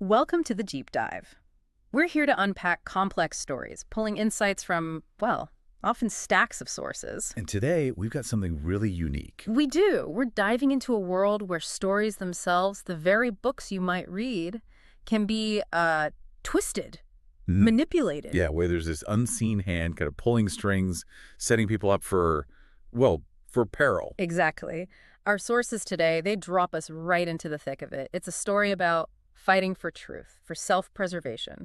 Welcome to the Deep Dive. We're here to unpack complex stories, pulling insights from, well, often stacks of sources. And today, we've got something really unique. We do. We're diving into a world where stories themselves, the very books you might read, can be twisted, manipulated. Yeah, where there's this unseen hand kind of pulling strings, setting people up for, well, for peril. Exactly. Our sources today, they drop us right into the thick of it. It's a story about fighting for truth, for self-preservation,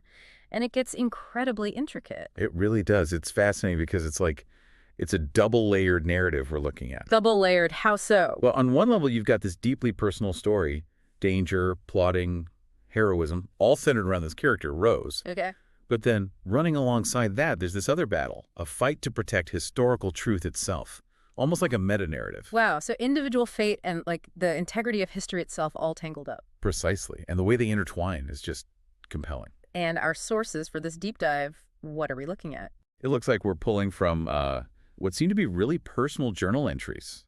and it gets incredibly intricate. It really does. It's fascinating because it's a double-layered narrative we're looking at. Double-layered, how so? Well, on one level, you've got this deeply personal story, danger, plotting, heroism, all centered around this character, Rose. Okay. But then, running alongside that, there's this other battle, a fight to protect historical truth itself, almost like a meta-narrative. Wow, so individual fate and like the integrity of history itself all tangled up. Precisely. And the way they intertwine is just compelling. And our sources for this deep dive, what are we looking at? It looks like we're pulling from what seem to be really personal journal entries,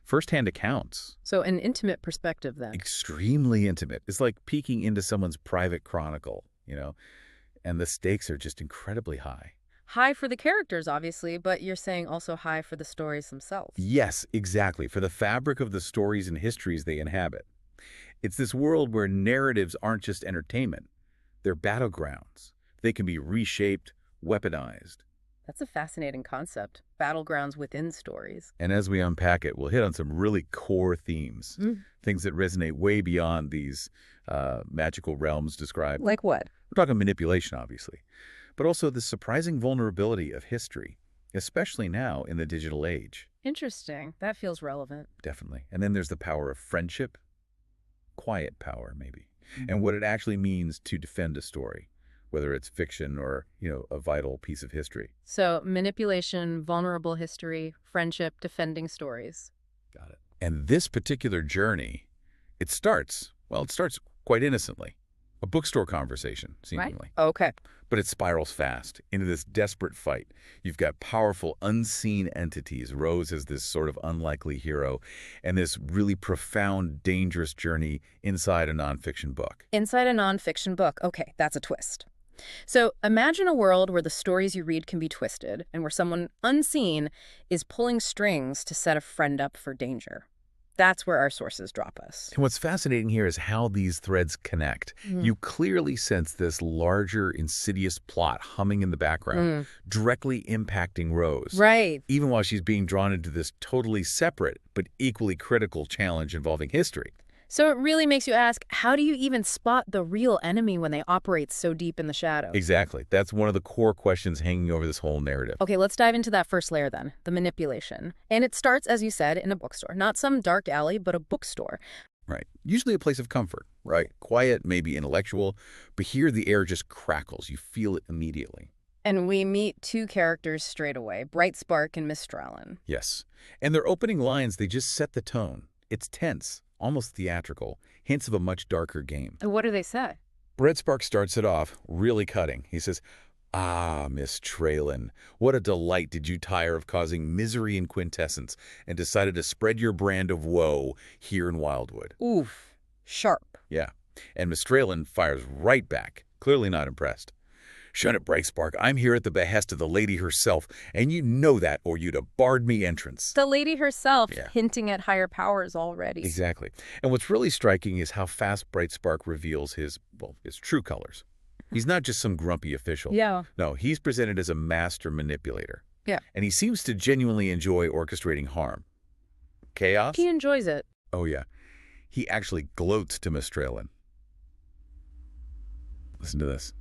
first-hand accounts. So an intimate perspective then. Extremely intimate. It's like peeking into someone's private chronicle, and the stakes are just incredibly high. High for the characters, obviously, but you're saying also high for the stories themselves. Yes, exactly. For the fabric of the stories and histories they inhabit. It's this world where narratives aren't just entertainment. They're battlegrounds. They can be reshaped, weaponized. That's a fascinating concept. Battlegrounds within stories. And as we unpack it, we'll hit on some really core themes, things that resonate way beyond these magical realms described. Like what? We're talking manipulation, obviously, but also the surprising vulnerability of history, especially now in the digital age. Interesting. That feels relevant. Definitely. And then there's the power of friendship, quiet power maybe, and what it actually means to defend a story, whether it's fiction or, a vital piece of history. So manipulation, vulnerable history, friendship, defending stories. Got it. And this particular journey, it starts quite innocently. A bookstore conversation, seemingly. Right? Okay. But it spirals fast into this desperate fight. You've got powerful, unseen entities. Rose is this sort of unlikely hero, and this really profound, dangerous journey inside a nonfiction book. Inside a nonfiction book. Okay, that's a twist. So imagine a world where the stories you read can be twisted, and where someone unseen is pulling strings to set a friend up for danger. That's where our sources drop us. And what's fascinating here is how these threads connect. You clearly sense this larger, insidious plot humming in the background, directly impacting Rose. Right. Even while she's being drawn into this totally separate but equally critical challenge involving history. So it really makes you ask, how do you even spot the real enemy when they operate so deep in the shadows? Exactly. That's one of the core questions hanging over this whole narrative. Okay, let's dive into that first layer then, the manipulation. And it starts, as you said, in a bookstore. Not some dark alley, but a bookstore. Right. Usually a place of comfort, right? Quiet, maybe intellectual, but here the air just crackles. You feel it immediately. And we meet two characters straight away, Bright Spark and Miss Stralin. Yes. And their opening lines, they just set the tone. It's tense, almost theatrical, hints of a much darker game. And what do they say? Bright Spark starts it off, really cutting. He says, "Ah, Miss Traylon, what a delight did you tire of causing misery in Quintessence and decided to spread your brand of woe here in Wildwood." Oof. Sharp. Yeah. And Miss Traylon fires right back, clearly not impressed. "Shut it, Bright Spark. I'm here at the behest of the lady herself, and you know that, or you'd have barred me entrance." The lady herself Yeah. hinting at higher powers already. Exactly. And what's really striking is how fast Bright Spark reveals his true colors. He's not just some grumpy official. Yeah. No, he's presented as a master manipulator. Yeah. And he seems to genuinely enjoy orchestrating harm. Chaos? He enjoys it. Oh, yeah. He actually gloats to Miss Traylon. Listen to this.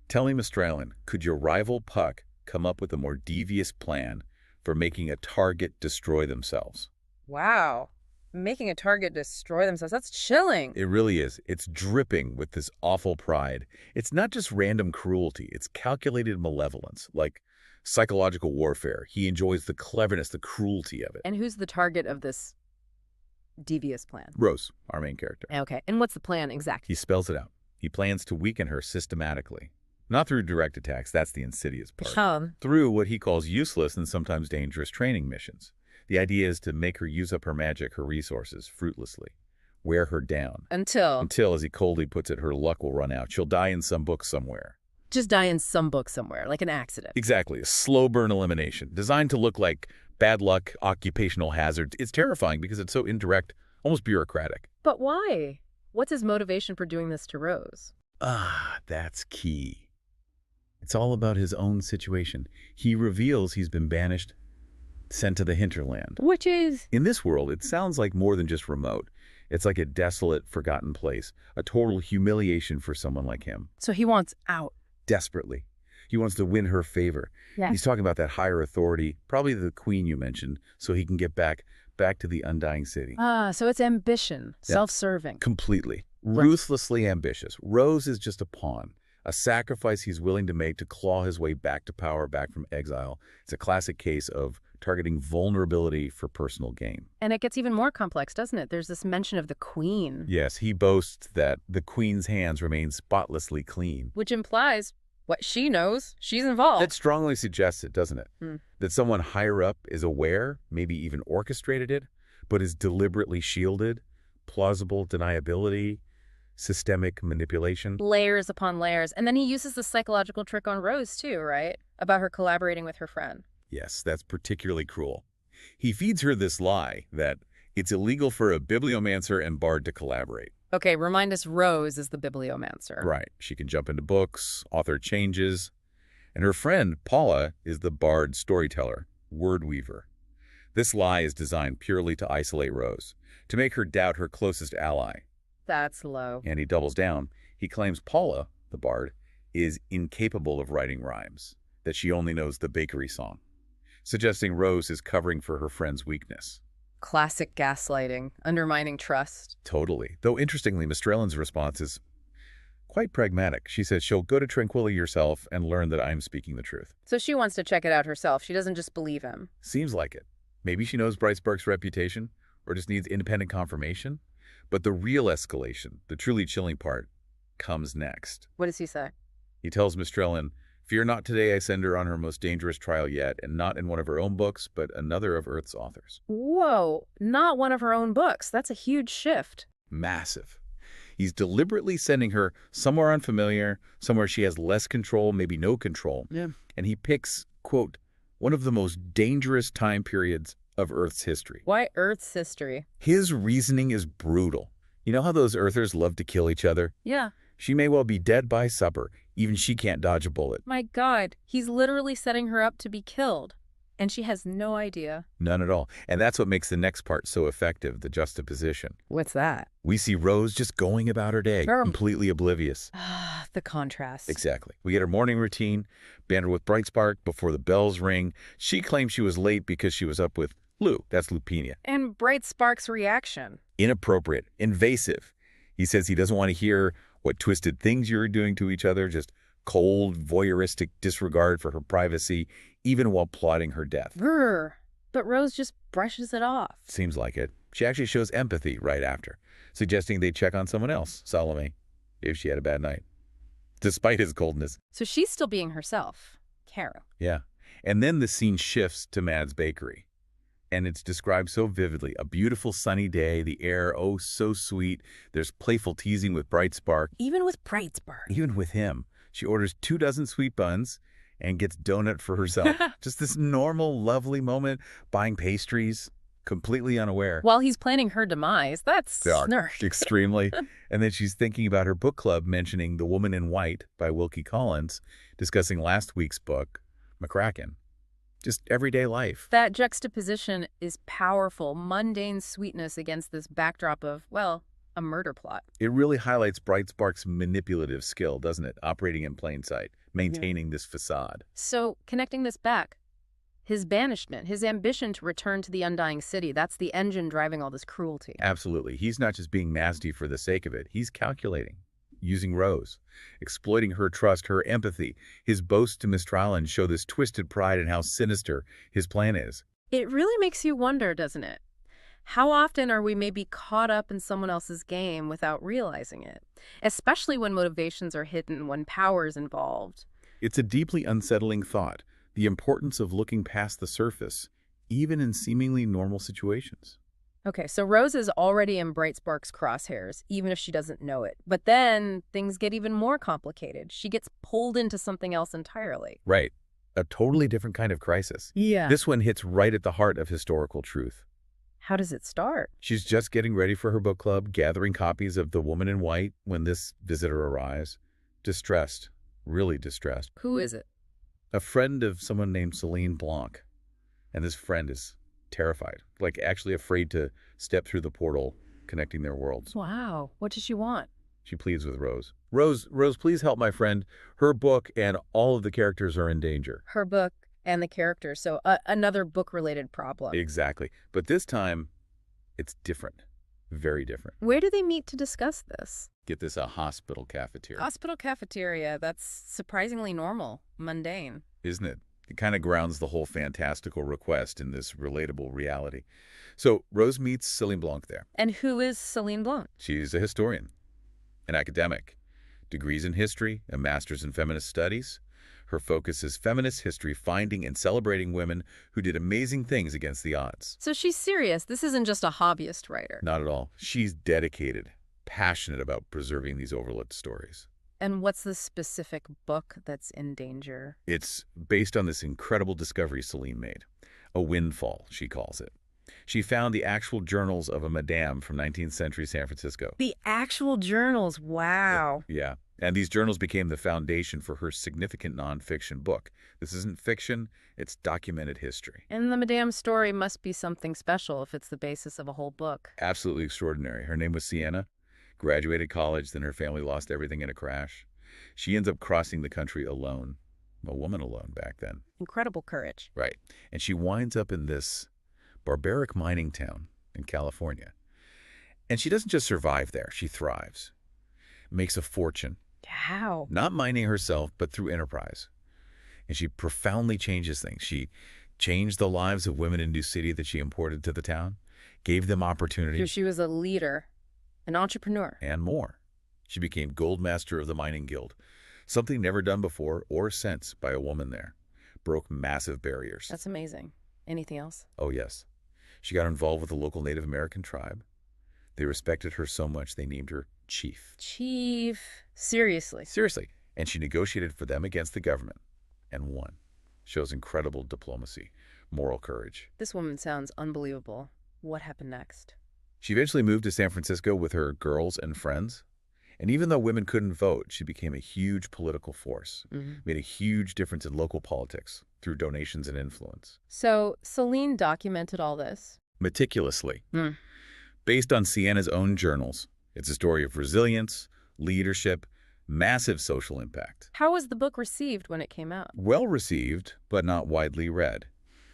"Tell me, Miss Traylon, could your rival Puck come up with a more devious plan for making a target destroy themselves?" Wow. Making a target destroy themselves. That's chilling. It really is. It's dripping with this awful pride. It's not just random cruelty. It's calculated malevolence, like psychological warfare. He enjoys the cleverness, the cruelty of it. And who's the target of this devious plan? Rose, our main character. Okay. And what's the plan exactly? He spells it out. He plans to weaken her systematically. Not through direct attacks, that's the insidious part. Through what he calls useless and sometimes dangerous training missions. The idea is to make her use up her magic, her resources, fruitlessly. wear her down. Until Until, as he coldly puts it, her luck will run out. She'll die in some book somewhere. just die in some book somewhere, like an accident. Exactly. A slow burn elimination, designed to look like bad luck, occupational hazard. It's terrifying because it's so indirect, almost bureaucratic. But why? What's his motivation for doing this to Rose? Ah, that's key. It's all about his own situation. He reveals he's been banished, sent to the hinterland. Which is... In this world, it sounds like more than just remote. It's like a desolate, forgotten place, a total humiliation for someone like him. So he wants out. Desperately. He wants to win her favor. Yeah. He's talking about that higher authority, probably the queen you mentioned, so he can get back to the undying city. So it's ambition, Yeah. self-serving. Completely. Right. Ruthlessly ambitious. Rose is just a pawn, a sacrifice he's willing to make to claw his way back to power, back from exile. It's a classic case of targeting vulnerability for personal gain. And it gets even more complex, doesn't it? There's this mention of the queen. Yes, he boasts that the queen's hands remain spotlessly clean. Which implies what she knows, she's involved. That strongly suggests it, doesn't it? That someone higher up is aware, maybe even orchestrated it, but is deliberately shielded, plausible deniability, systemic manipulation. Layers upon layers. And then he uses the psychological trick on Rose too, right? About her collaborating with her friend. Yes, that's particularly cruel. He feeds her this lie that it's illegal for a bibliomancer and bard to collaborate. Okay, remind us Rose is the bibliomancer. Right. She can jump into books, author changes. And her friend, Paula, is the bard storyteller, word weaver. This lie is designed purely to isolate Rose, to make her doubt her closest ally. That's low. And he doubles down. He claims Paula, the bard, is incapable of writing rhymes, that she only knows the bakery song, suggesting Rose is covering for her friend's weakness. Classic gaslighting, undermining trust. Totally. Though interestingly, Mistrallen's response is quite pragmatic. She says she'll go to Tranquility herself and learn that I'm speaking the truth. So she wants to check it out herself. She doesn't just believe him. Seems like it. Maybe she knows Brightspark's reputation, or just needs independent confirmation. But the real escalation, the truly chilling part, comes next. What does he say? He tells Mistrallen, "Fear not, today I send her on her most dangerous trial yet, and not in one of her own books, but another of Earth's authors." Whoa, not one of her own books. That's a huge shift. Massive. He's deliberately sending her somewhere unfamiliar, somewhere she has less control, maybe no control. Yeah. And he picks, quote, one of the most dangerous time periods of Earth's history. Why Earth's history? His reasoning is brutal. You know how those Earthers love to kill each other? Yeah. She may well be dead by supper. Even she can't dodge a bullet. My God, he's literally setting her up to be killed. And she has no idea. None at all. And that's what makes the next part so effective, the juxtaposition. What's that? We see Rose just going about her day, completely oblivious. Ah, the contrast. Exactly. We get her morning routine, banter with Brightspark before the bells ring. She claims she was late because she was up with Lou. That's Lupina. And Brightspark's reaction. Inappropriate, invasive. He says he doesn't want to hear what twisted things you're doing to each other, just cold, voyeuristic disregard for her privacy, even while plotting her death. Grr. But Rose just brushes it off. Seems like it. She actually shows empathy right after, suggesting they check on someone else, Salome, if she had a bad night, despite his coldness. So she's still being herself. Carol. Yeah. And then the scene shifts to Mad's bakery. And it's described so vividly. A beautiful sunny day, the air, oh, so sweet. There's playful teasing with Brightspark. Even with Brightspark. Even with him. She orders 24 sweet buns and gets donut for herself. Just this normal, lovely moment, buying pastries, completely unaware. While he's planning her demise, that's snark. Extremely. And then she's thinking about her book club, mentioning The Woman in White by Wilkie Collins, discussing last week's book, McCracken. Just everyday life. That juxtaposition is powerful, mundane sweetness against this backdrop of, well, a murder plot. It really highlights Brightspark's manipulative skill, doesn't it? Operating in plain sight, maintaining this facade. So, connecting this back, his banishment, his ambition to return to the undying city, that's the engine driving all this cruelty. Absolutely. He's not just being nasty for the sake of it. He's calculating, using Rose, exploiting her trust, her empathy. His boasts to Mistrallen show this twisted pride in how sinister his plan is. It really makes you wonder, doesn't it? How often are we maybe caught up in someone else's game without realizing it? Especially when motivations are hidden, when power is involved. It's a deeply unsettling thought, the importance of looking past the surface, even in seemingly normal situations. Okay, so Rose is already in Brightspark's crosshairs, even if she doesn't know it. But then things get even more complicated. She gets pulled into something else entirely. Right. A totally different kind of crisis. Yeah. This one hits right at the heart of historical truth. How does it start? She's just getting ready for her book club, gathering copies of The Woman in White when this visitor arrives. Distressed. Really distressed. Who is it? A friend of someone named Celine Blanc. And this friend is terrified, like actually afraid to step through the portal connecting their worlds. Wow. What does she want? She pleads with Rose. Rose, please help my friend. Her book and all of the characters are in danger. Her book and the characters. So another book-related problem. Exactly. But this time, it's different. Very different. Where do they meet to discuss this? Get this, a hospital cafeteria. Hospital cafeteria. That's surprisingly normal, mundane. Isn't it? It kind of grounds the whole fantastical request in this relatable reality. So Rose meets Celine Blanc there. And who is Celine Blanc? She's a historian, an academic, degrees in history, a master's in feminist studies. Her focus is feminist history, finding and celebrating women who did amazing things against the odds. So she's serious. This isn't just a hobbyist writer. Not at all. She's dedicated, passionate about preserving these overlooked stories. And what's the specific book that's in danger? It's based on this incredible discovery Celine made. A windfall, she calls it. She found the actual journals of a madame from 19th century San Francisco. The actual journals. Wow. Yeah. And these journals became the foundation for her significant nonfiction book. This isn't fiction, it's documented history. And the madame story must be something special if it's the basis of a whole book. Absolutely extraordinary. Her name was Sienna, graduated college, then her family lost everything in a crash. She ends up crossing the country alone, a woman alone back then. Incredible courage. Right. And she winds up in this barbaric mining town in California. And she doesn't just survive there, she thrives, makes a fortune. How? Not mining herself, but through enterprise. And she profoundly changes things. She changed the lives of women in New City that she imported to the town, gave them opportunity. She was a leader, an entrepreneur. And more. She became Gold Master of the Mining Guild, something never done before or since by a woman there. Broke massive barriers. That's amazing. Anything else? Oh, yes. She got involved with the local Native American tribe. They respected her so much they named her Chief. Chief. Seriously. Seriously. And she negotiated for them against the government and won. Shows incredible diplomacy, moral courage. This woman sounds unbelievable. What happened next? She eventually moved to San Francisco with her girls and friends. And even though women couldn't vote, she became a huge political force, made a huge difference in local politics through donations and influence. So Celine documented all this? Meticulously. Based on Sienna's own journals, it's a story of resilience, leadership, massive social impact. How was the book received when it came out? Well received, but not widely read.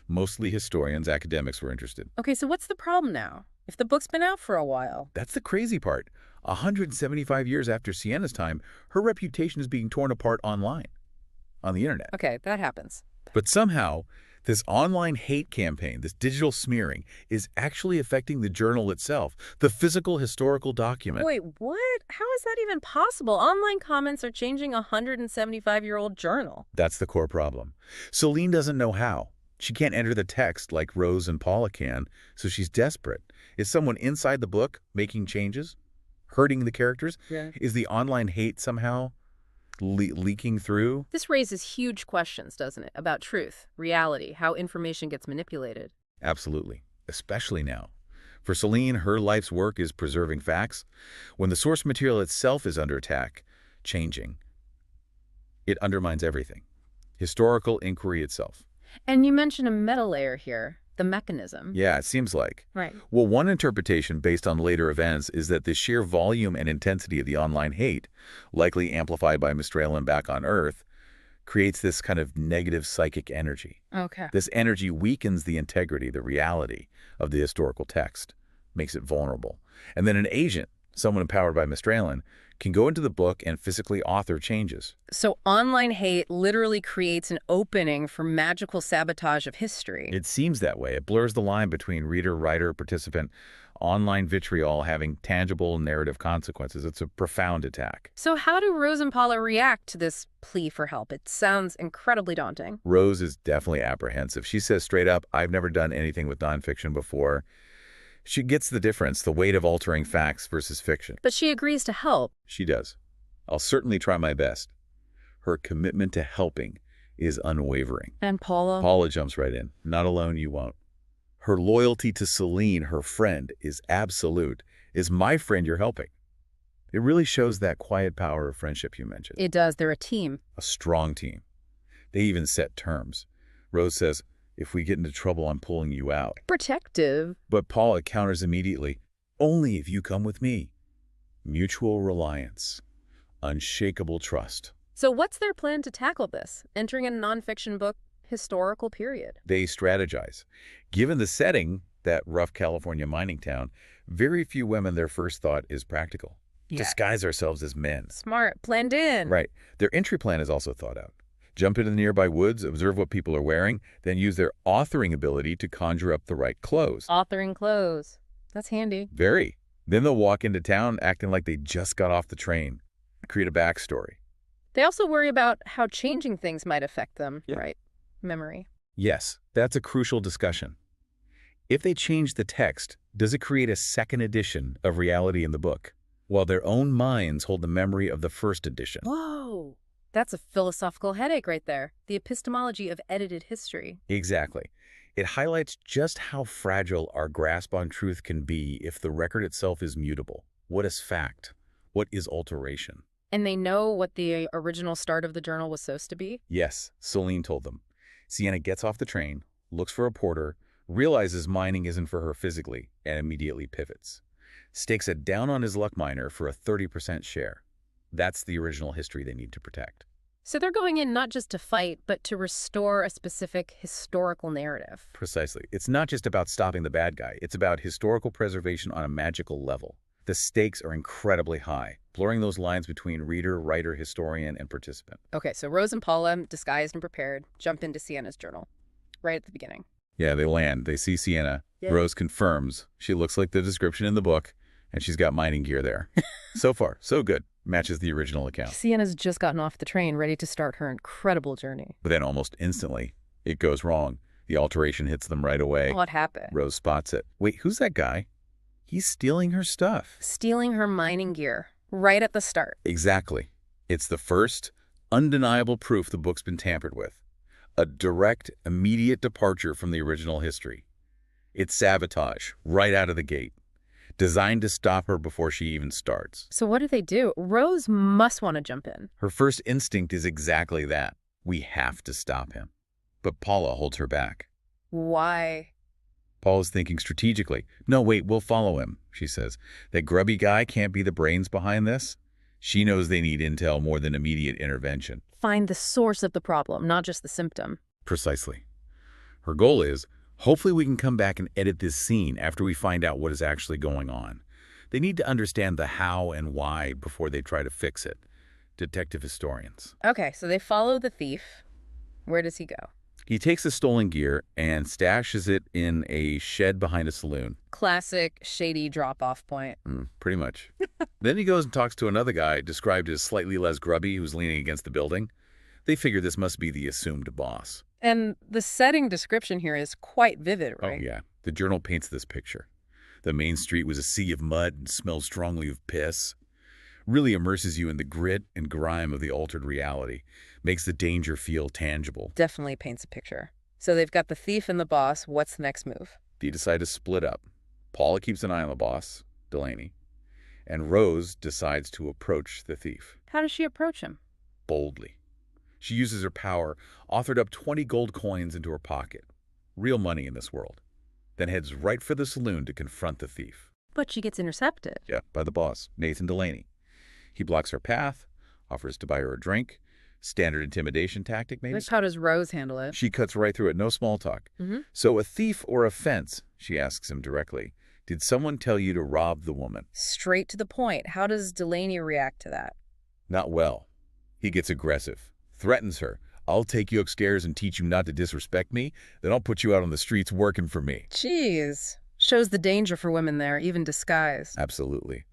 Mostly historians, academics were interested. Okay, so what's the problem now? If the book's been out for a while. That's the crazy part. 175 years after Sienna's time, her reputation is being torn apart online, on the internet. Okay, that happens. But somehow, this online hate campaign, this digital smearing, is actually affecting the journal itself, the physical historical document. Wait, what? How is that even possible? Online comments are changing a 175-year-old journal. That's the core problem. Celine doesn't know how. She can't enter the text like Rose and Paula can, so she's desperate. Is someone inside the book making changes? Hurting the characters? Yeah. Is the online hate somehow leaking through? This raises huge questions, doesn't it? About truth, reality, how information gets manipulated. Absolutely. Especially now. For Celine, her life's work is preserving facts. When the source material itself is under attack, changing, it undermines everything. Historical inquiry itself. And you mentioned a meta layer here, the mechanism. Yeah, it seems like. Right. Well, one interpretation based on later events is that the sheer volume and intensity of the online hate, likely amplified by Mistralin back on Earth, creates this kind of negative psychic energy. Okay. This energy weakens the integrity, the reality of the historical text, makes it vulnerable. And then an agent, someone empowered by Mistralin, can go into the book and physically author changes. So online hate literally creates an opening for magical sabotage of history. It seems that way. It blurs the line between reader, writer, participant, online vitriol having tangible narrative consequences. It's a profound attack. So how do Rose and Paula react to this plea for help? It sounds incredibly daunting. Rose is definitely apprehensive. She says straight up, I've never done anything with nonfiction before. She gets the difference, the weight of altering facts versus fiction. But she agrees to help. She does. I'll certainly try my best. Her commitment to helping is unwavering. And Paula? Paula jumps right in. Not alone, you won't. Her loyalty to Celine, her friend, is absolute. Is my friend you're helping. It really shows that quiet power of friendship you mentioned. It does. They're a team. A strong team. They even set terms. Rose says, if we get into trouble, I'm pulling you out. Protective. But Paula counters immediately, only if you come with me. Mutual reliance. Unshakable trust. So what's their plan to tackle this? Entering a nonfiction book, historical period. They strategize. Given the setting, that rough California mining town, very few women, their first thought is practical. Yeah. Disguise ourselves as men. Smart. Planned in. Right. Their entry plan is also thought out. Jump into the nearby woods, observe what people are wearing, then use their authoring ability to conjure up the right clothes. Authoring clothes. That's handy. Very. Then they'll walk into town acting like they just got off the train. Create a backstory. They also worry about how changing things might affect them, right? Memory. Yes, that's a crucial discussion. If they change the text, does it create a second edition of reality in the book, while their own minds hold the memory of the first edition? Whoa! That's a philosophical headache right there. The epistemology of edited history. Exactly. It highlights just how fragile our grasp on truth can be if the record itself is mutable. What is fact? What is alteration? And they know what the original start of the journal was supposed to be? Yes, Celine told them. Sienna gets off the train, looks for a porter, realizes mining isn't for her physically, and immediately pivots. Stakes a down-on-his-luck miner for a 30% share. That's the original history they need to protect. So they're going in not just to fight, but to restore a specific historical narrative. Precisely. It's not just about stopping the bad guy. It's about historical preservation on a magical level. The stakes are incredibly high, blurring those lines between reader, writer, historian, and participant. Okay, so Rose and Paula, disguised and prepared, jump into Sienna's journal, right at the beginning. Yeah, they land. They see Sienna. Yeah. Rose confirms. She looks like the description in the book, and she's got mining gear there. So far, so good. Matches the original account. Sienna's just gotten off the train, ready to start her incredible journey. But then almost instantly, it goes wrong. The alteration hits them right away. What happened? Rose spots it. Wait, who's that guy? He's stealing her stuff. Stealing her mining gear, right at the start. Exactly. It's the first, undeniable proof the book's been tampered with. A direct, immediate departure from the original history. It's sabotage, right out of the gate. Designed to stop her before she even starts. So what do they do? Rose must want to jump in. Her first instinct is exactly that. We have to stop him. But Paula holds her back. Why? Paula's thinking strategically. No, wait, we'll follow him, she says. That grubby guy can't be the brains behind this. She knows they need intel more than immediate intervention. Find the source of the problem, not just the symptom. Precisely. Her goal is, hopefully we can come back and edit this scene after we find out what is actually going on. They need to understand the how and why before they try to fix it. Detective historians. Okay, so they follow the thief. Where does he go? He takes the stolen gear and stashes it in a shed behind a saloon. Classic shady drop-off point. Pretty much. Then he goes and talks to another guy, described as slightly less grubby, who's leaning against the building. They figure this must be the assumed boss. And the setting description here is quite vivid, right? Oh, yeah. The journal paints this picture. The main street was a sea of mud and smelled strongly of piss. Really immerses you in the grit and grime of the altered reality. Makes the danger feel tangible. Definitely paints a picture. So they've got the thief and the boss. What's the next move? They decide to split up. Paula keeps an eye on the boss, Delaney, and Rose decides to approach the thief. How does she approach him? Boldly. She uses her power, authored up 20 gold coins into her pocket. Real money in this world. Then heads right for the saloon to confront the thief. But she gets intercepted. Yeah, by the boss, Nathan Delaney. He blocks her path, offers to buy her a drink. Standard intimidation tactic, maybe? How does Rose handle it? She cuts right through it, no small talk. So a thief or a fence, she asks him directly. Did someone tell you to rob the woman? Straight to the point. How does Delaney react to that? Not well. He gets aggressive, threatens her. I'll take you upstairs and teach you not to disrespect me, then I'll put you out on the streets working for me. Jeez. Shows the danger for women there, even disguised. Absolutely.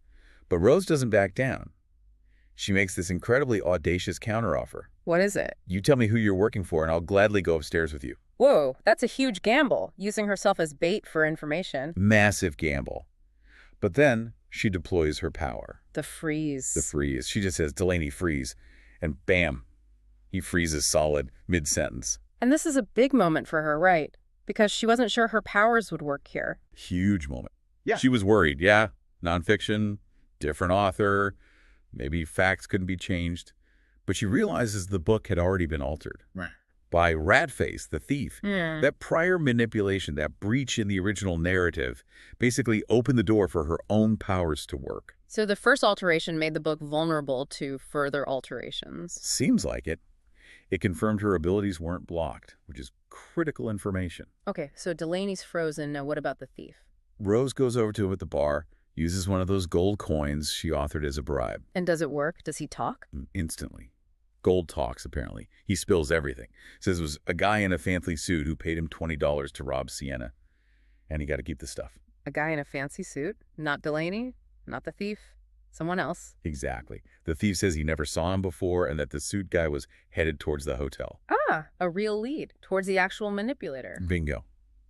But Rose doesn't back down. She makes this incredibly audacious counteroffer. What is it? You tell me who you're working for, and I'll gladly go upstairs with you. Whoa, that's a huge gamble, using herself as bait for information. Massive gamble. But then she deploys her power. The The freeze. freeze. She just says, Delaney, freeze. And bam, he freezes solid mid-sentence. And this is a big moment for her, right? Because she wasn't sure her powers would work here. Huge moment. Yeah. She was worried. Yeah, nonfiction, different author, maybe facts couldn't be changed. But she realizes the book had already been altered Right. by Ratface, the thief. Hmm. That prior manipulation, that breach in the original narrative, basically opened the door for her own powers to work. So the first alteration made the book vulnerable to further alterations. Seems like it. It confirmed her abilities weren't blocked, which is critical information. Okay, so Delaney's frozen. Now what about the thief? Rose goes over to him at the bar, uses one of those gold coins she authored as a bribe. And does it work? Does he talk? Instantly. Gold talks, apparently. He spills everything. Says it was a guy in a fancy suit who paid him $20 to rob Sienna. And he got to keep the stuff. A guy in a fancy suit? Not Delaney? Not the thief? Someone else? Exactly. The thief says he never saw him before and that the suit guy was headed towards the hotel. Ah, a real lead towards the actual manipulator. Bingo.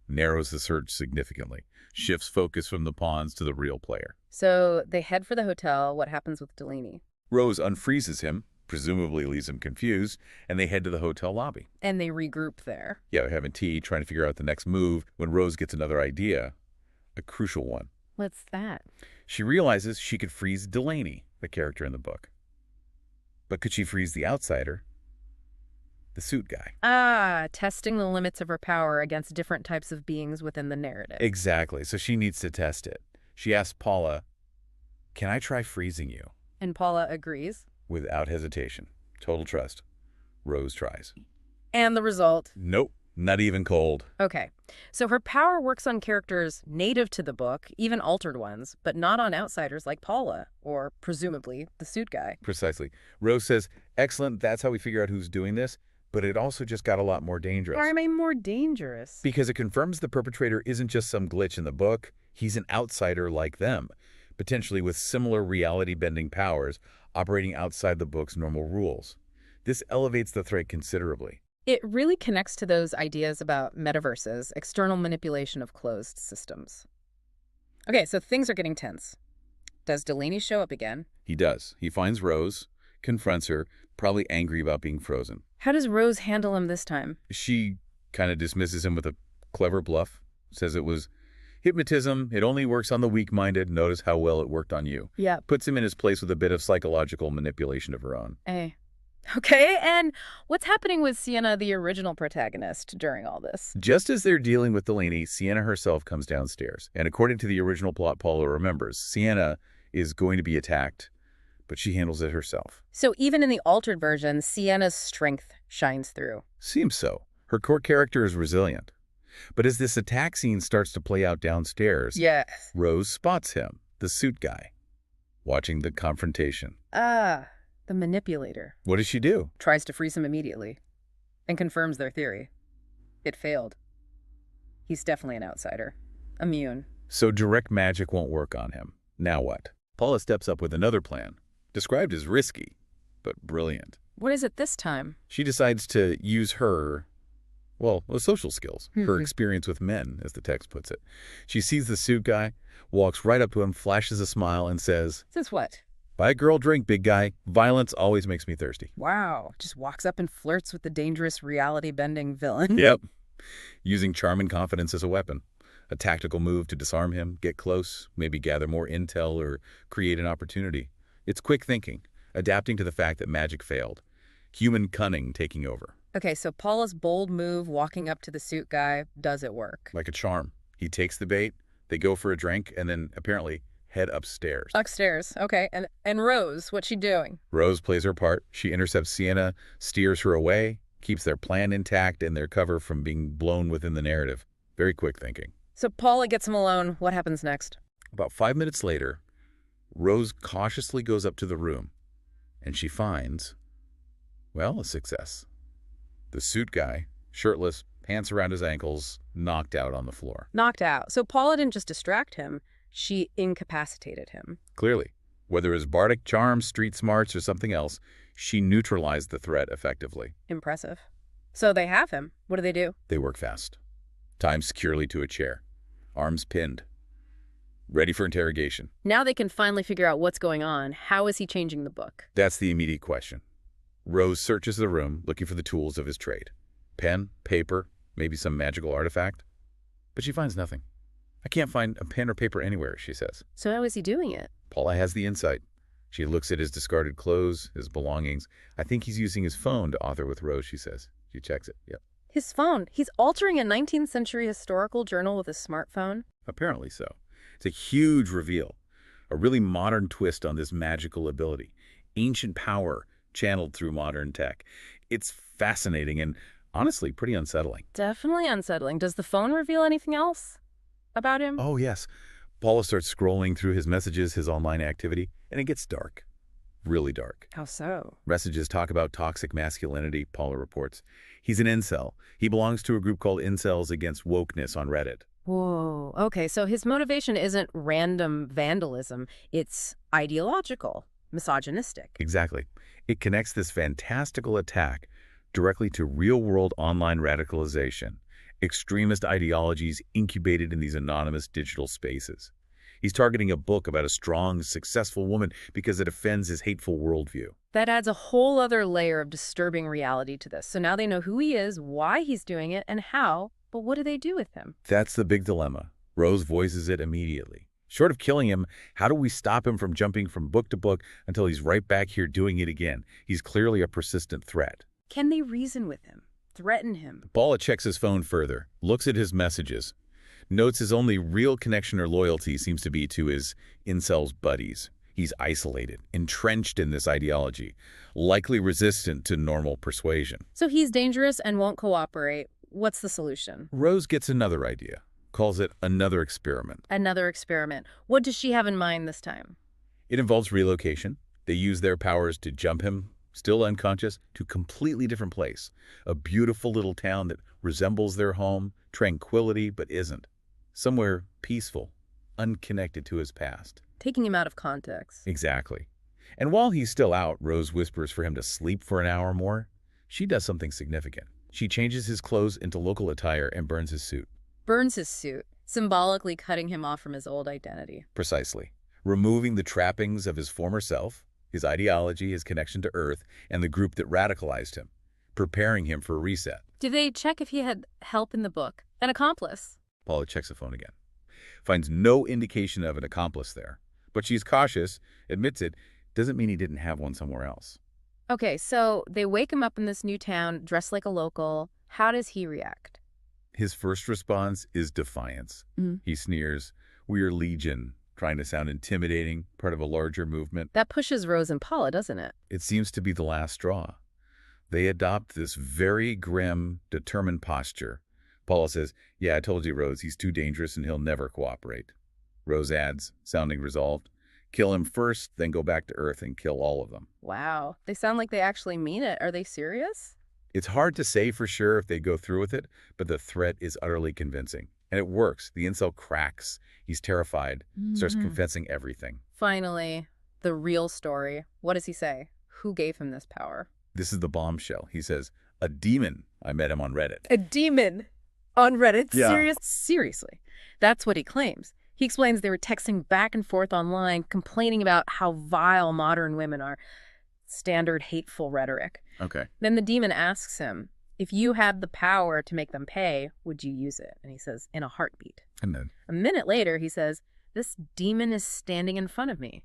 Narrows the search significantly. Shifts focus from the pawns to the real player. So they head for the hotel. What happens with Delaney? Rose unfreezes him, presumably leaves him confused, and they head to the hotel lobby. And they regroup there. Yeah, they're having tea, trying to figure out the next move when Rose gets another idea, a crucial one. What's that? She realizes she could freeze Delaney, the character in the book. But could she freeze the outsider, the suit guy? Ah, testing the limits of her power against different types of beings within the narrative. Exactly, so she needs to test it. She asks Paula, "Can I try freezing you?" And Paula agrees. Without hesitation. Total trust. Rose tries. And the result? Nope, not even cold. Okay, so her power works on characters native to the book, even altered ones, but not on outsiders like Paula, or presumably the suit guy. Precisely. Rose says, excellent, that's how we figure out who's doing this, but it also just got a lot more dangerous. Why am I more dangerous? Because it confirms the perpetrator isn't just some glitch in the book, he's an outsider like them, potentially with similar reality-bending powers, operating outside the book's normal rules. This elevates the threat considerably. It really connects to those ideas about metaverses, external manipulation of closed systems. Okay, so things are getting tense. Does Delaney show up again? He does. He finds Rose, confronts her, probably angry about being frozen. How does Rose handle him this time? She kind of dismisses him with a clever bluff, says it was hypnotism, it only works on the weak-minded, notice how well it worked on you. Yeah. Puts him in his place with a bit of psychological manipulation of her own. Okay, and what's happening with Sienna, the original protagonist, during all this? Just as they're dealing with Delaney, Sienna herself comes downstairs. And according to the original plot Paula remembers, Sienna is going to be attacked, but she handles it herself. So even in the altered version, Sienna's strength shines through. Seems so. Her core character is resilient. But as this attack scene starts to play out downstairs, Yes. Rose spots him, the suit guy, watching the confrontation. Ah, the manipulator. What does she do? Tries to freeze him immediately and confirms their theory. It failed. He's definitely an outsider. Immune. So direct magic won't work on him. Now what? Paula steps up with another plan, described as risky, but brilliant. What is it this time? She decides to use her, well, social skills, her Mhm. experience with men, as the text puts it. She sees the suit guy, walks right up to him, flashes a smile, and says, Says what? "Buy a girl drink, big guy. Violence always makes me thirsty." Wow. Just walks up and flirts with the dangerous reality-bending villain. Yep. Using charm and confidence as a weapon. A tactical move to disarm him, get close, maybe gather more intel or create an opportunity. It's quick thinking, adapting to the fact that magic failed. Human cunning taking over. Okay, so Paula's bold move walking up to the suit guy, does it work? Like a charm. He takes the bait, they go for a drink, and then apparently head upstairs. Upstairs. Okay. And Rose, what's she doing? Rose plays her part. She intercepts Sienna, steers her away, keeps their plan intact and their cover from being blown within the narrative. Very quick thinking. So Paula gets him alone. What happens next? About 5 minutes later, Rose cautiously goes up to the room, and she finds, well, a success. The suit guy, shirtless, pants around his ankles, knocked out on the floor. Knocked out. So Paula didn't just distract him. She incapacitated him. Clearly, whether it was bardic charm, street smarts, or something else, she neutralized the threat effectively. Impressive. So they have him. What do they do? They work fast. Tied securely to a chair. Arms pinned. Ready for interrogation. Now they can finally figure out what's going on. How is he changing the book? That's the immediate question. Rose searches the room, looking for the tools of his trade. Pen, paper, maybe some magical artifact. But she finds nothing. I can't find a pen or paper anywhere, she says. So how is he doing it? Paula has the insight. She looks at his discarded clothes, his belongings. I think he's using his phone to author with Rose, she says. She checks it. Yep. His phone. He's altering a 19th century historical journal with a smartphone. Apparently so. It's a huge reveal. A really modern twist on this magical ability. Ancient power channeled through modern tech. It's fascinating and honestly pretty unsettling. Definitely unsettling. Does the phone reveal anything else about him? Oh, yes. Paula starts scrolling through his messages, his online activity, and it gets dark. Really dark. How so? Messages talk about toxic masculinity, Paula reports. He's an incel. He belongs to a group called Incels Against Wokeness on Reddit. Whoa. Okay, so his motivation isn't random vandalism. It's ideological, misogynistic. Exactly. It connects this fantastical attack directly to real-world online radicalization, extremist ideologies incubated in these anonymous digital spaces. He's targeting a book about a strong, successful woman because it offends his hateful worldview. That adds a whole other layer of disturbing reality to this. So now they know who he is, why he's doing it, and how, but what do they do with him? That's the big dilemma. Rose voices it immediately. Short of killing him, how do we stop him from jumping from book to book until he's right back here doing it again? He's clearly a persistent threat. Can they reason with him? Threaten him? Paula checks his phone further, looks at his messages, notes his only real connection or loyalty seems to be to his incel's buddies. He's isolated, entrenched in this ideology, likely resistant to normal persuasion. So he's dangerous and won't cooperate. What's the solution? Rose gets another idea, calls it another experiment. Another experiment. What does she have in mind this time? It involves relocation. They use their powers to jump him, still unconscious, to a completely different place. A beautiful little town that resembles their home, tranquility but isn't. Somewhere peaceful, unconnected to his past. Taking him out of context. Exactly. And while he's still out, Rose whispers for him to sleep for an hour more. She does something significant. She changes his clothes into local attire and burns his suit. Burns his suit, symbolically cutting him off from his old identity. Precisely. Removing the trappings of his former self, his ideology, his connection to Earth, and the group that radicalized him, preparing him for a reset. Did they check if he had help in the book? An accomplice? Paula checks the phone again. Finds no indication of an accomplice there. But she's cautious, admits it, doesn't mean he didn't have one somewhere else. Okay, so they wake him up in this new town, dressed like a local. How does he react? His first response is defiance. He sneers, "We are Legion," trying to sound intimidating, part of a larger movement. That pushes Rose and Paula, doesn't it? It seems to be the last straw. They adopt this very grim, determined posture. Paula says, "Yeah, I told you, Rose, he's too dangerous and he'll never cooperate." Rose adds, sounding resolved, "Kill him first, then go back to Earth and kill all of them." Wow. They sound like they actually mean it. Are they serious? It's hard to say for sure if they go through with it, but the threat is utterly convincing. And it works. The incel cracks. He's terrified, starts confessing everything. Finally, the real story. What does he say? Who gave him this power? This is the bombshell. He says, "A demon. I met him on Reddit." A demon on Reddit? Yeah. Seriously. That's what he claims. He explains they were texting back and forth online, complaining about how vile modern women are. Standard hateful rhetoric. Okay. Then the demon asks him, if you had the power to make them pay, would you use it? And he says, in a heartbeat. And then? A minute later, he says, this demon is standing in front of me.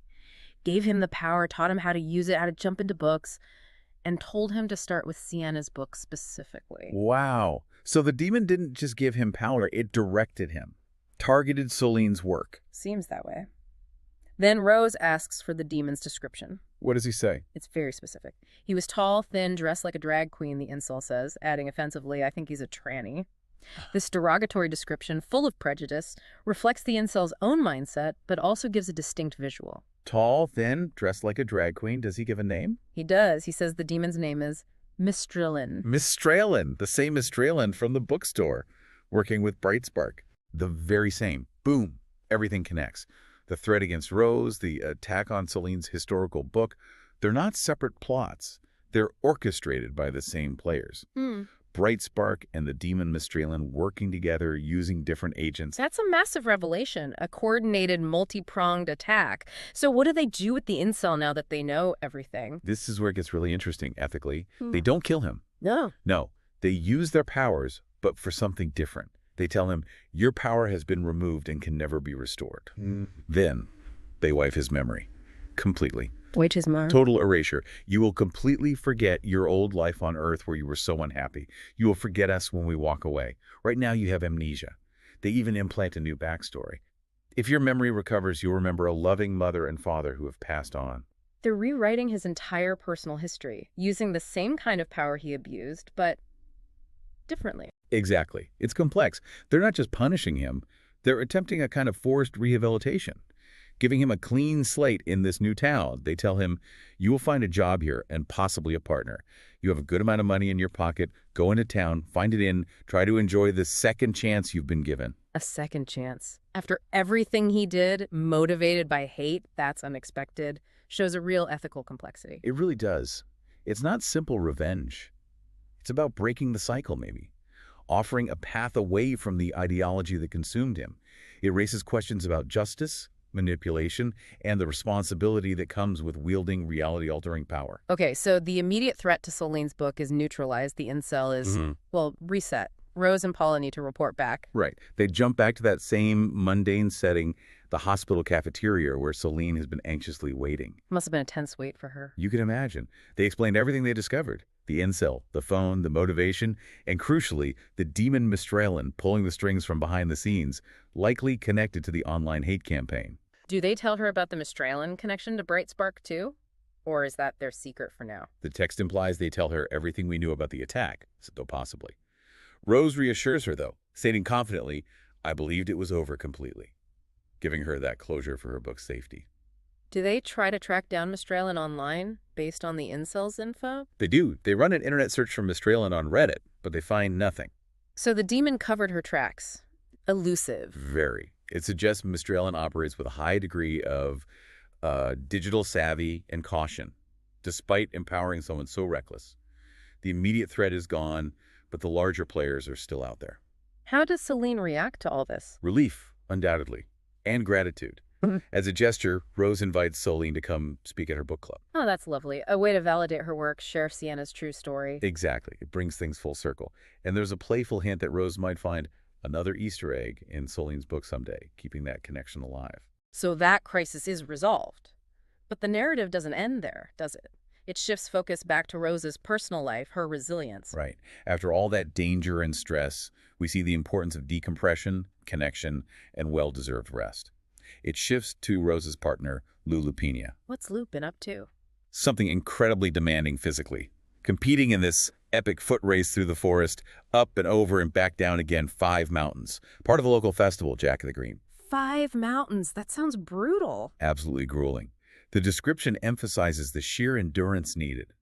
Gave him the power, taught him how to use it, how to jump into books, and told him to start with Sienna's book specifically. Wow. So the demon didn't just give him power, it directed him. Targeted Soline's work. Seems that way. Then Rose asks for the demon's description. What does he say? It's very specific. He was tall, thin, dressed like a drag queen, the incel says, adding offensively, I think he's a tranny. This derogatory description, full of prejudice, reflects the incel's own mindset, but also gives a distinct visual. Tall, thin, dressed like a drag queen. Does he give a name? He does. He says the demon's name is Mistralin. Mistralin, the same Mistralin from the bookstore, working with Brightspark. The very same. Boom. Everything connects. The threat against Rose, the attack on Soline's historical book, they're not separate plots. They're orchestrated by the same players. Bright Spark and the demon Mistralin working together using different agents. That's a massive revelation, a coordinated, multi-pronged attack. So what do they do with the incel now that they know everything? This is where it gets really interesting ethically. Hmm. They don't kill him. No. No, they use their powers, but for something different. They tell him, your power has been removed and can never be restored. Then they wipe his memory completely. Which is more. Total erasure. You will completely forget your old life on Earth where you were so unhappy. You will forget us when we walk away. Right now you have amnesia. They even implant a new backstory. If your memory recovers, you'll remember a loving mother and father who have passed on. They're rewriting his entire personal history, using the same kind of power he abused, but differently. Exactly. It's complex. They're not just punishing him. They're attempting a kind of forced rehabilitation, giving him a clean slate in this new town. They tell him, you will find a job here and possibly a partner. You have a good amount of money in your pocket. Go into town, find it in, try to enjoy the second chance you've been given. A second chance. After everything he did, motivated by hate, that's unexpected, shows a real ethical complexity. It really does. It's not simple revenge. It's about breaking the cycle, maybe. Offering a path away from the ideology that consumed him. It raises questions about justice, manipulation, and the responsibility that comes with wielding reality-altering power. Okay, so the immediate threat to Celine's book is neutralized. The incel is, well, reset. Rose and Paula need to report back. Right. They jump back to that same mundane setting, the hospital cafeteria where Celine has been anxiously waiting. Must have been a tense wait for her. You can imagine. They explained everything they discovered. The incel, the phone, the motivation, and crucially, the demon Mistralin pulling the strings from behind the scenes, likely connected to the online hate campaign. Do they tell her about the Mistralin connection to Bright Spark too? Or is that their secret for now? The text implies they tell her everything we knew about the attack, though possibly. Rose reassures her, though, stating confidently, I believed it was over completely, giving her that closure for her book's safety. Do they try to track down Mistralin online based on the incel's info? They do. They run an internet search for Mistralin on Reddit, but they find nothing. So the demon covered her tracks. Elusive. Very. It suggests Mistralin operates with a high degree of digital savvy and caution, despite empowering someone so reckless. The immediate threat is gone, but the larger players are still out there. How does Celine react to all this? Relief, undoubtedly, and gratitude. As a gesture, Rose invites Celine to come speak at her book club. Oh, that's lovely. A way to validate her work, share Sienna's true story. Exactly. It brings things full circle. And there's a playful hint that Rose might find another Easter egg in Celine's book someday, keeping that connection alive. So that crisis is resolved. But the narrative doesn't end there, does it? It shifts focus back to Rose's personal life, her resilience. Right. After all that danger and stress, we see the importance of decompression, connection, and well-deserved rest. It shifts to Rose's partner, Lou Lupina. What's Lou been up to? Something incredibly demanding physically. Competing in this epic foot race through the forest, up and over and back down again 5 mountains. Part of the local festival, Jack of the Green. 5 mountains. That sounds brutal. Absolutely grueling. The description emphasizes the sheer endurance needed.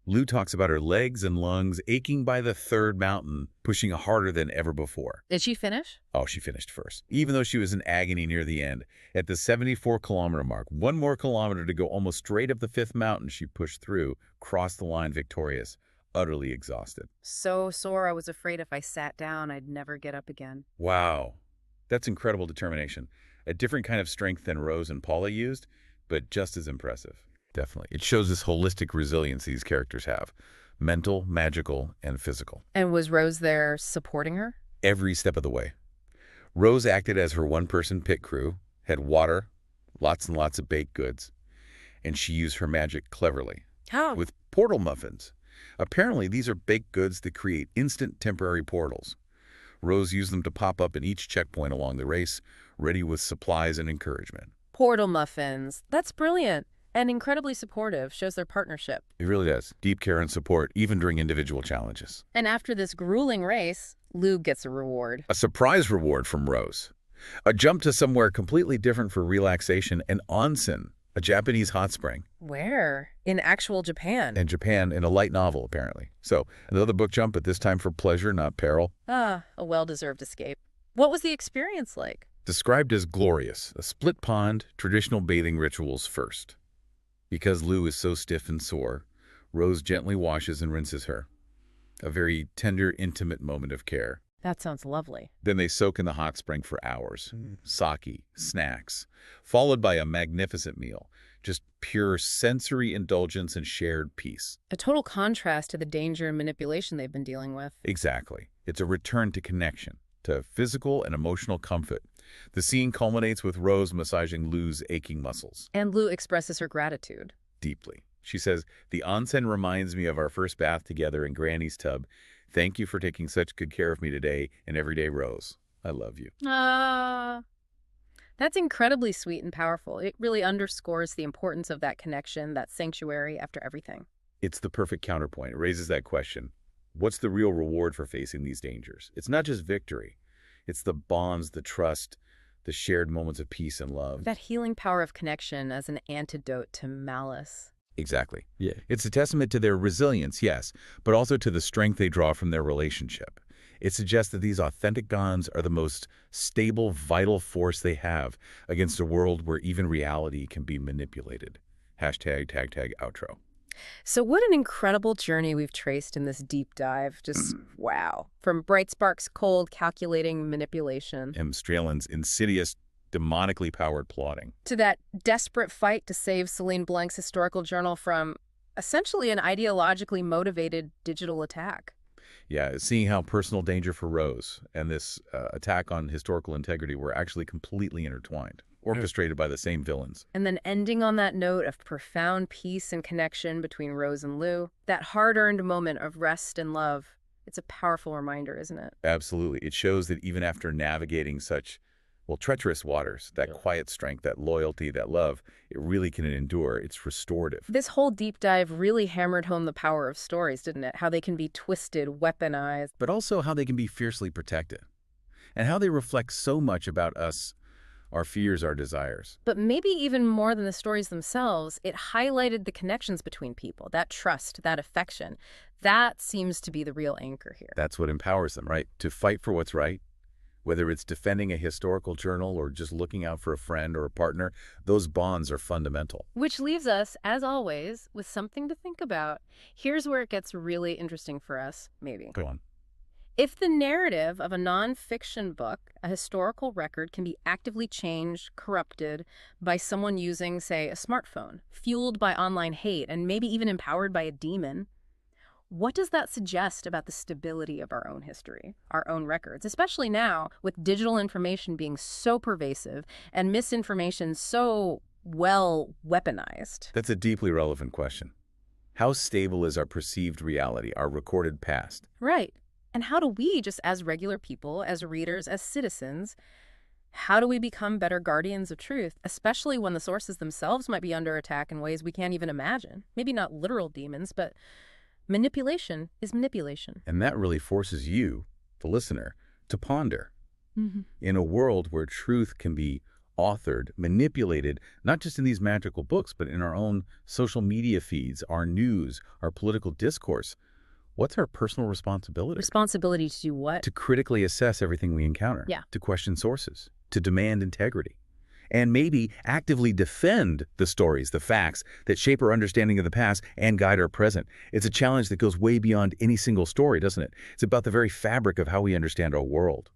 Lou talks about her legs and lungs aching by the 3rd mountain, pushing harder than ever before. Did she finish? Oh, she finished first. Even though she was in agony near the end. At the 74-kilometer mark, 1 more kilometer to go almost straight up the 5th mountain she pushed through, crossed the line victorious, utterly exhausted. So sore I was afraid if I sat down I'd never get up again. Wow. That's incredible determination. A different kind of strength than Rose and Paula used, but just as impressive. Definitely. It shows this holistic resilience these characters have. Mental, magical, and physical. And was Rose there supporting her? Every step of the way. Rose acted as her one-person pit crew, had water, lots and lots of baked goods, and she used her magic cleverly. How? With portal muffins. Apparently, these are baked goods that create instant temporary portals. Rose used them to pop up in each checkpoint along the race, ready with supplies and encouragement. Portal muffins. That's brilliant. And incredibly supportive, shows their partnership. It really does. Deep care and support, even during individual challenges. And after this grueling race, Lou gets a reward. A surprise reward from Rose. A jump to somewhere completely different for relaxation and onsen, a Japanese hot spring. Where? In actual Japan. In Japan, in a light novel, apparently. So, another book jump, but this time for pleasure, not peril. Ah, a well-deserved escape. What was the experience like? Described as glorious. A split pond, traditional bathing rituals first. Because Lou is so stiff and sore, Rose gently washes and rinses her. a very tender, intimate moment of care. That sounds lovely. Then they soak in the hot spring for hours. Sake, snacks, followed by a magnificent meal. Just pure sensory indulgence and shared peace. A total contrast to the danger and manipulation they've been dealing with. Exactly. It's a return to connection, to physical and emotional comfort. The scene culminates with Rose massaging Lou's aching muscles. And Lou expresses her gratitude. Deeply. She says, "The onsen reminds me of our first bath together in Granny's tub. Thank you for taking such good care of me today and every day, Rose. I love you." That's incredibly sweet and powerful. It really underscores the importance of that connection, that sanctuary after everything. It's the perfect counterpoint. It raises that question. What's the real reward for facing these dangers? It's not just victory. It's the bonds, the trust, the shared moments of peace and love. That healing power of connection as an antidote to malice. Exactly. Yeah. It's a testament to their resilience, yes, but also to the strength they draw from their relationship. It suggests that these authentic bonds are the most stable, vital force they have against a world where even reality can be manipulated. Hashtag, tag, outro. So what an incredible journey we've traced in this deep dive. Just wow. From Bright Spark's cold, calculating manipulation M. Strellin's insidious, demonically powered plotting. to that desperate fight to save Celine Blanc's historical journal from essentially an ideologically motivated digital attack. Yeah, seeing how personal danger for Rose and this attack on historical integrity were actually completely intertwined, orchestrated by the same villains. And then ending on that note of profound peace and connection between Rose and Lou, that hard-earned moment of rest and love. It's a powerful reminder, isn't it? Absolutely. It shows that even after navigating such, well, treacherous waters, that quiet strength, that loyalty, that love, it really can endure. It's restorative. This whole deep dive really hammered home the power of stories, didn't it? How they can be twisted, weaponized. But also how they can be fiercely protected, and how they reflect so much about us, our fears, our desires. But maybe even more than the stories themselves, it highlighted the connections between people, that trust, that affection. That seems to be the real anchor here. That's what empowers them, right? To fight for what's right. Whether it's defending a historical journal or just looking out for a friend or a partner, those bonds are fundamental. Which leaves us, as always, with something to think about. Here's where it gets really interesting for us, maybe. Go on. If the narrative of a nonfiction book, a historical record, can be actively changed, corrupted by someone using, say, a smartphone, fueled by online hate, and maybe even empowered by a demon, what does that suggest about the stability of our own history, our own records, especially now with digital information being so pervasive and misinformation so, well, weaponized? That's a deeply relevant question. How stable is our perceived reality, our recorded past? Right. And how do we, just as regular people, as readers, as citizens, how do we become better guardians of truth, especially when the sources themselves might be under attack in ways we can't even imagine? Maybe not literal demons, but manipulation is manipulation. And that really forces you, the listener, to ponder. In a world where truth can be authored, manipulated, not just in these magical books, but in our own social media feeds, our news, our political discourse, what's our personal responsibility? Responsibility to do what? To critically assess everything we encounter. Yeah. To question sources. To demand integrity. And maybe actively defend the stories, the facts that shape our understanding of the past and guide our present. It's a challenge that goes way beyond any single story, doesn't it? It's about the very fabric of how we understand our world.